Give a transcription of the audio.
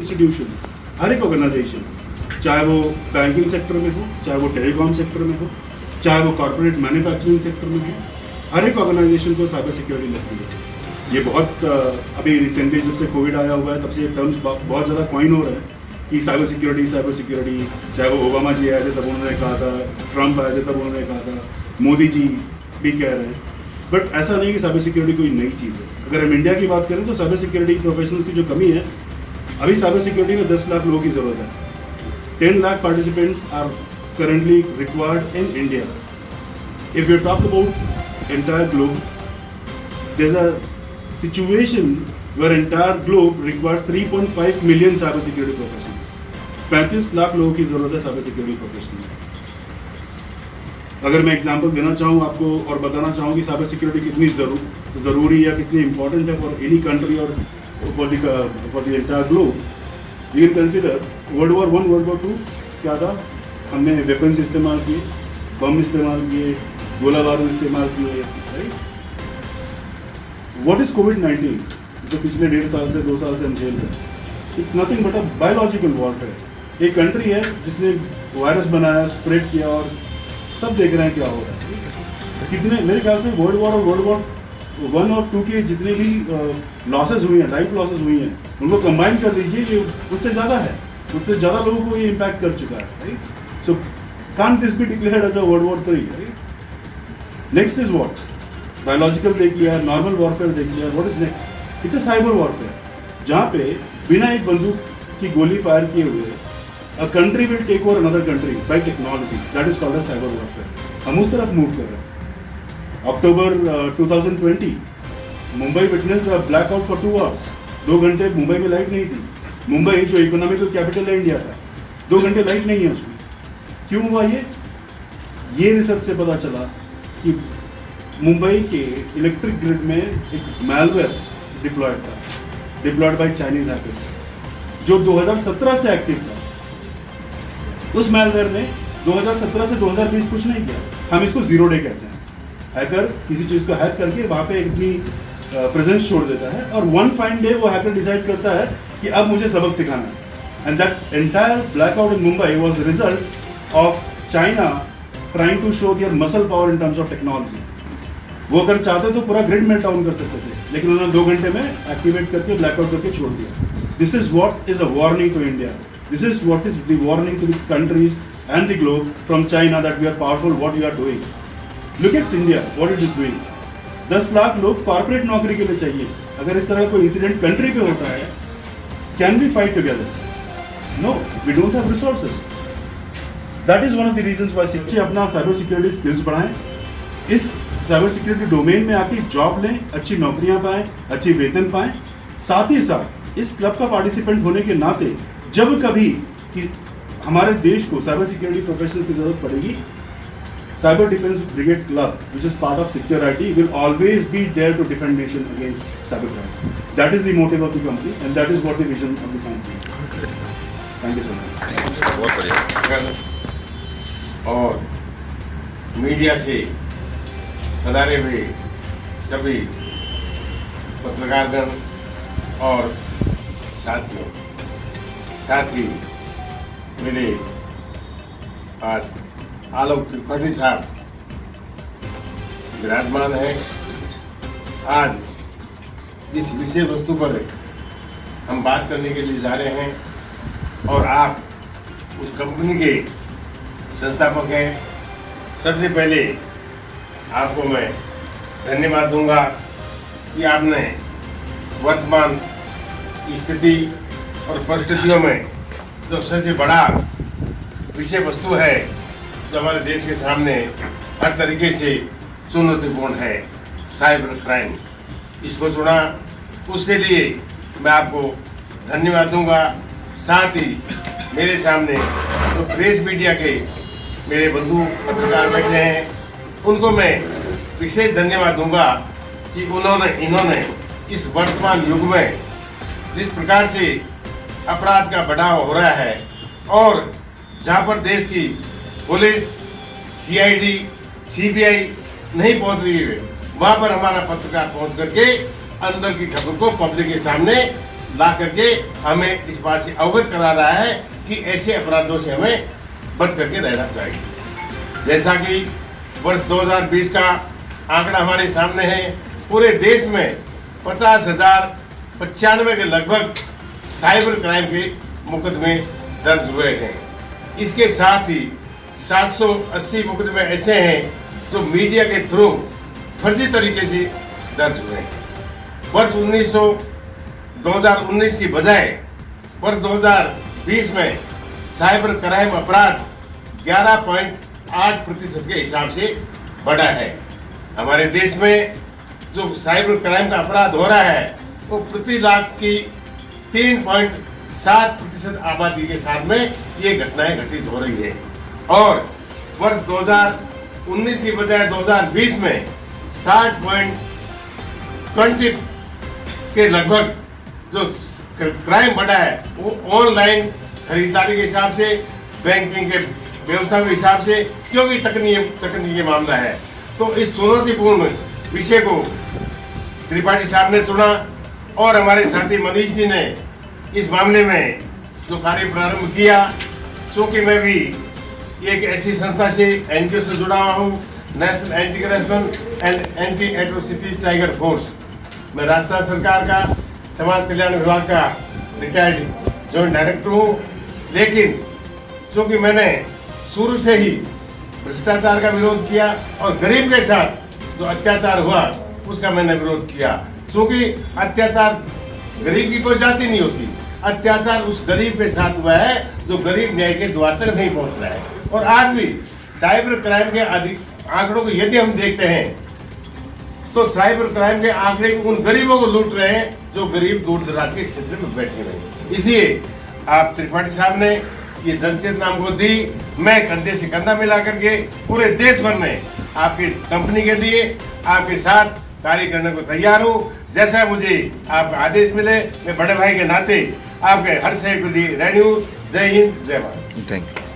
Institution, हर एक organisation, चाहे वो बैंकिंग सेक्टर में हो, चाहे वो टेलीकॉम सेक्टर में हो, चाहे वो कॉर्पोरेट मैन्युफैक्चरिंग सेक्टर में हो, हर एक ऑर्गेनाइजेशन को साइबर सिक्योरिटी लगती है। ये बहुत अभी रिसेंटली जब से कोविड आया हुआ है तब से ये टर्म्स बहुत ज़्यादा कॉइन हो रहा है कि साइबर सिक्योरिटी, चाहे वो ओबामा जी आए थे तब उन्होंने कहा था, ट्रंप आए थे तब उन्होंने कहा था, मोदी जी भी कह रहे हैं। बट ऐसा नहीं कि साइबर सिक्योरिटी कोई नई चीज़ है। अगर हम इंडिया की बात करें तो साइबर सिक्योरिटी प्रोफेशनल्स की जो कमी है, अभी साइबर सिक्योरिटी में 10 लाख लोगों की ज़रूरत है। 10 lakh participants are currently required in India. If you talk about entire globe, there's a situation where entire globe requires 3.5 million cyber security professionals. 35 lakh लोगों की जरूरत है साइबर सिक्योरिटी प्रोफेशनल। अगर मैं एग्जांपल देना चाहूँ आपको और बताना चाहूँ कि साइबर सिक्योरिटी कितनी ज़रूरी या कितनी इंपॉर्टेंट है फॉर एनी कंट्री और for the entire globe, you can consider world war 1, world war 2 क्या था। हमने वेपन्स इस्तेमाल किए, बम इस्तेमाल किए, गोला बारूद इस्तेमाल किए, राइट। व्हाट इज कोविड-19 जो पिछले 1.5 साल से 2 साल से हम झेल रहे हैं? It's nothing but a biological warfare. एक कंट्री है जिसने वायरस बनाया, स्प्रेड किया और सब देख रहे हैं क्या हो रहा है। कितने, मेरे ख्याल से वर्ल्ड वॉर और वर्ल्ड वॉर 1 और 2 के जितने भी लॉसेज हुई हैं, लाइफ लॉसेज हुई हैं, उनको कंबाइन कर दीजिए, ये उससे ज़्यादा है, उससे ज़्यादा लोगों को ये इम्पैक्ट कर चुका है, right. So can't this be declared as a World War III? Right? Next is what? Biological देख लिया, normal warfare देख लिया. What is next? It's a cyber warfare. जहाँ पे बिना एक बंदूक की गोली फायर किए हुए a country will take over another country by technology. That is called as cyber warfare. हम उस तरफ मूव कर रहे हैं। अक्टूबर 2020 Mumbai witnessed a blackout for 2 hours. 2 घंटे मुंबई में लाइट नहीं थी। मुंबई जो इकोनॉमिकल कैपिटल है इंडिया का, 2 घंटे लाइट नहीं है उसमें। क्यों हुआ ये रिसर्च से पता चला कि मुंबई के इलेक्ट्रिक ग्रिड में एक malware deployed by Chinese hackers जो 2017 से एक्टिव था। उस मैलवेयर ने 2017 से 2020 कुछ नहीं किया। हम इसको जीरो डे कहते हैं। हैकर किसी चीज को हैक करके वहां पे अपनी प्रेजेंस छोड़ देता है और वन फाइन डे वो हैकर डिसाइड करता है कि अब मुझे सबक सिखाना है। And that entire blackout in Mumbai was result of China trying to show their muscle power in terms of technology. वो अगर चाहते तो पूरा ग्रिड मेल्ट डाउन कर सकते थे, लेकिन उन्होंने 2 घंटे में एक्टिवेट करके ब्लैकआउट करके छोड़ दिया। This is what is a warning to India. This is what is the warning to the countries and the globe from China that we are powerful, what we are doing. Look at India, what it is doing. 10 lakh लोग corporate नौकरी के लिए चाहिए। अगर इस तरह कोई incident country पे होता है, can we fight together? No, we don't have resources. That is one of the reasons why बच्चे अपना साइबर सिक्योरिटी स्किल्स बढ़ाएं, इस साइबर सिक्योरिटी डोमेन में आके जॉब लें, अच्छी नौकरियां पाएं, अच्छी वेतन पाएं। साथ ही साथ इस क्लब का पार्टिसिपेंट होने के नाते जब कभी कि हमारे देश को साइबर सिक्योरिटी प्रोफेशनल्स की जरूरत पड़ेगी, cyber defence brigade club which is part of secure IT will always be there to defend nation against cyber crime. That is the motive of the company and that is what the vision of the company. Thank you so much. बहुत बढ़िया। और media से सदारे हुए सभी पत्रकारगण और साथियों, साथ ही मेरे पास आलोक त्रिपाठी साहब विराजमान है। आज जिस विषय वस्तु पर हम बात करने के लिए जा रहे हैं और आप उस कंपनी के संस्थापक हैं, सबसे पहले आपको मैं धन्यवाद दूंगा कि आपने वर्तमान स्थिति और परिस्थितियों में जो सबसे बड़ा विषय वस्तु है जो हमारे देश के सामने हर तरीके से चुनौतीपूर्ण है, साइबर क्राइम, इसको चुना, उसके लिए मैं आपको धन्यवाद दूंगा। साथ ही मेरे सामने जो प्रेस मीडिया के मेरे बंधु पत्रकार बैठे हैं, उनको मैं विशेष धन्यवाद दूंगा कि इन्होंने इस वर्तमान युग में जिस प्रकार से अपराध का बढ़ाव हो रहा है और जहाँ पर देश की पुलिस, CID, CBI नहीं पहुँच रही है, वहाँ पर हमारा पत्रकार पहुँच करके अंदर की खबर को पब्लिक के सामने ला करके हमें इस बात से अवगत करा रहा है कि ऐसे अपराधों से हमें बच करके रहना चाहिए। जैसा कि वर्ष 2020 का आंकड़ा हमारे सामने है, पूरे देश में 50,095 के लगभग साइबर क्राइम के मुकदमे दर्ज हुए हैं। इसके साथ ही 780 मुकदमे ऐसे हैं जो मीडिया के थ्रू फर्जी तरीके से दर्ज हुए हैं। वर्ष 2019 की बजाय वर्ष 2020 में साइबर क्राइम अपराध 11.8% के हिसाब से बढ़ा है। हमारे देश में जो साइबर क्राइम का अपराध हो रहा है वो प्रति लाख की 3.7% आबादी के साथ में ये घटनाएं घटित हो रही है। और वर्ष 2019 की बजाय 2020 में 60.20 के लगभग जो क्राइम बढ़ा है वो ऑनलाइन खरीदारी के हिसाब से, बैंकिंग के व्यवस्था के हिसाब से, क्योंकि तकनीकी मामला है। तो इस चुनौतीपूर्ण विषय को त्रिपाठी साहब ने चुना और हमारे साथी मनीष जी ने इस मामले में जो कार्य प्रारंभ किया। क्योंकि मैं भी एक ऐसी संस्था से, एनजीओ से जुड़ा हुआ हूँ, national anti corruption and anti atrocities tiger force. मैं राजस्थान सरकार का समाज कल्याण विभाग का रिटायर्ड जॉइंट डायरेक्टर हूँ। लेकिन क्योंकि मैंने शुरू से ही भ्रष्टाचार का विरोध किया और गरीब के साथ जो अत्याचार हुआ उसका मैंने विरोध किया। क्योंकि अत्याचार गरीब की कोई जाति नहीं होती, अत्याचार उस गरीब के साथ हुआ है जो गरीब न्याय के द्वार तक नहीं पहुंच रहा है। और आज भी साइबर क्राइम के आंकड़ों को यदि हम देखते हैं तो साइबर क्राइम के आंकड़े उन गरीबों को लूट रहे हैं जो गरीब दूर दराज के क्षेत्र में बैठे रहे। इसलिए आप त्रिपाठी साहब ने ये जनचेतना हमको दी। मैं कंधे से कंधा मिला करके पूरे देश भर में आपकी कंपनी के लिए आपके साथ कार्य करने को तैयार हूँ। जैसा मुझे आप आदेश मिले, मैं बड़े भाई के नाते आपके हर सहयोग के लिए रेडी हूँ। जय हिंद, जय भारत। Thank you.